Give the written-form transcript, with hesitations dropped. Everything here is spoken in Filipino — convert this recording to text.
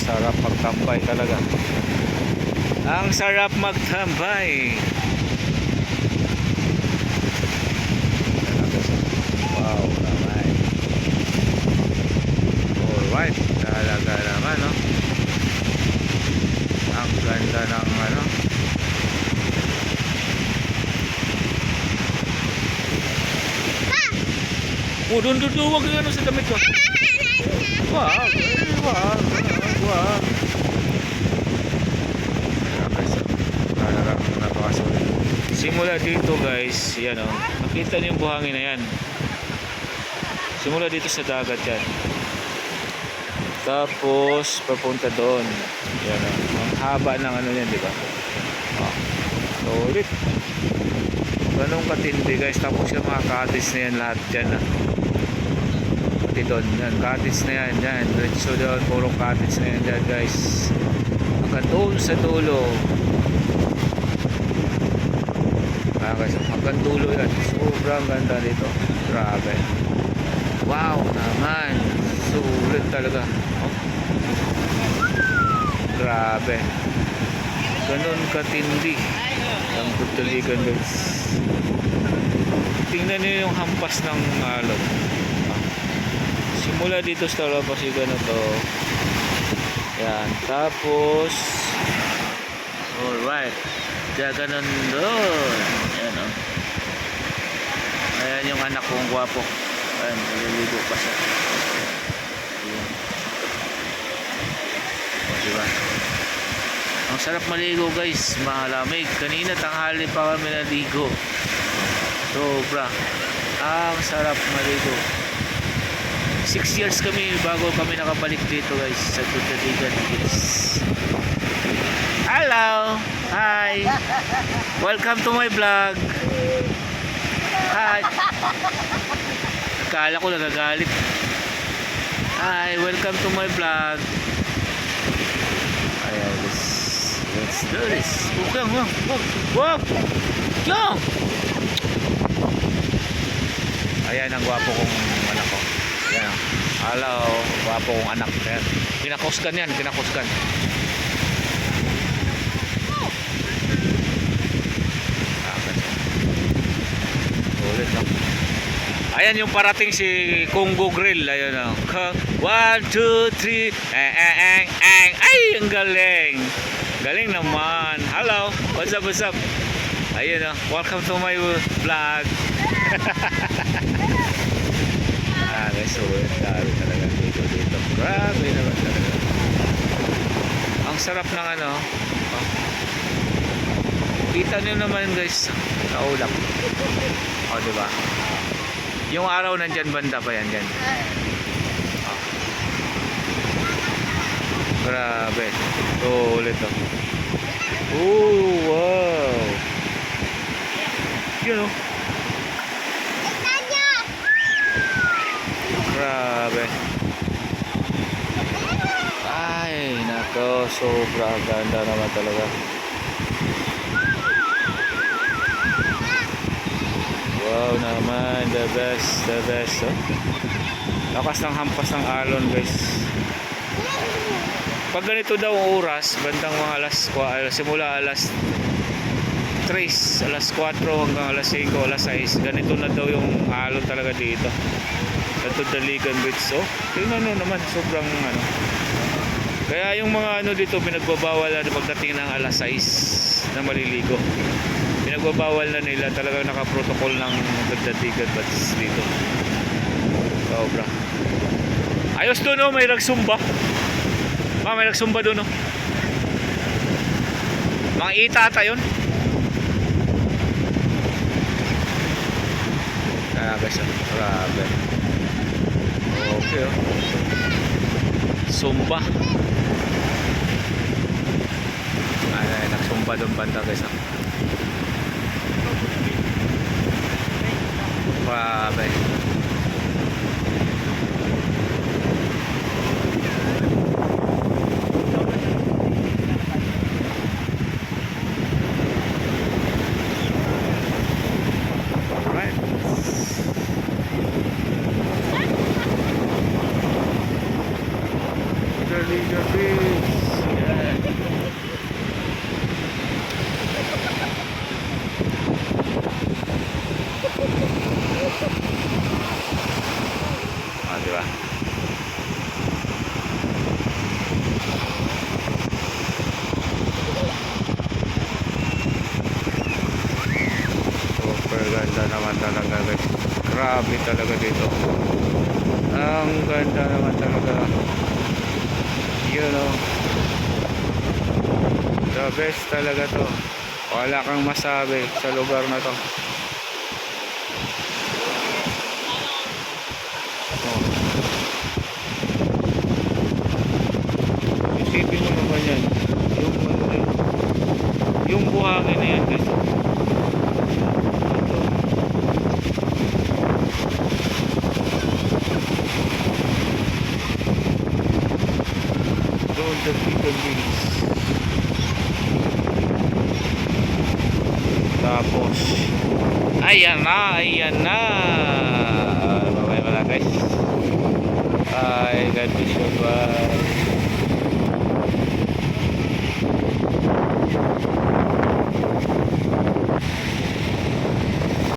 sarap magtambay talaga. Ang sarap magtambay. Wow naman. Alright, talaga naman, no? Ang ganda ng ano. Oh, doon, huwag yung ano sa damit ko. Wow, wow, wow. Talagang napakasulit. Simula dito guys, yan o. Nakita niyo yung buhangin na yan. Simula dito sa dagat yan. Tapos papunta doon. Yan o. Ang haba ng ano yan, di ba? Oh, solid. Ganun katindi guys. Tapos yung mga cottage na yan lahat dyan na. Pati doon. Yan, cottage na yan. Yan. So doon, puro cottage na yan dyan guys. Hanggang doon sa dulo. Hanggang dulo yan. Sobrang ganda dito. Grabe. Wow naman. Sulit talaga. Oh. Grabe. Ganun katindi ang pagtalikan guys. Tingnan niyo yung hampas ng alon. Simula dito sa Talapasigan na to. Yan. Tapos alright. Kaya ganun doon. Ayan o. Ayan yung anak kong gwapo. Ayan, naliligo pa siya. Ayan. O, diba? Ang sarap maligo guys. Malamig. Kanina tanghali pa kami naligo. Sobra. Ang sarap maligo. 6 years kami bago kami nakabalik dito guys. Sa Tutadigan guys. Hello! Hi! Welcome to my vlog! Hi! Akala ko nagagalit. Hi! Welcome to my vlog! Ayan, let's do this! Okay, wow! Yo! Ayan ang gwapo kong anak ko. Ayan. Hello! Gwapo kong anak. Ayan. Kinakusgan yan, kinakusgan. Ayan yung parating si Congo Grill. Ayan o. 1, 2, 3. Ay, ang galing. Galing naman. Hello. What's up, what's up? Ayan o. Welcome to my vlog. Guys, so dami talaga dito. Grabe naman talaga. Ang sarap ng ano. Kita nyo naman guys. Kaulap. O, diba? Yung araw nandyan banda pa yan dyan. Oh. Grabe. Ulit o. Oh, wow. Yun o. Grabe. Ay, nako. Sobrang ganda naman talaga. Wow naman, the best oh. Lakas ng hampas ng alon guys. Pag ganito daw ang oras, bandang mga simula alas 3, alas 4 hanggang alas 5, alas 6, ganito na daw yung alon talaga dito sa Tutaligan Beach. Oh, tingnan nyo naman, sobrang ano. Kaya yung mga ano dito pinagbabawal na pagdating ng alas 6 na maliligo. Pinagbabawal na nila, talagang nakaprotocol ng Tutaligan Beach dito. Sobra. Ayos doon oh, may nagsumba. May nagsumba doon oh. Mga itata yun. Grabe siya. Grabe. Okay oh. Sumba. Ay, nagsumba doon banda guys oh. Grabe. Tutaligan Beach. Grabe talaga dito. Ang ganda naman talaga. You know, the best talaga to. Wala kang masabi sa lugar na to. Oh. Isipin mo naman yan. Yung buhangin na yan guys. Doon sa Chicken Wings. Tapos ayan na. Bye-bye mga guys. Bye. God bless you. Bye.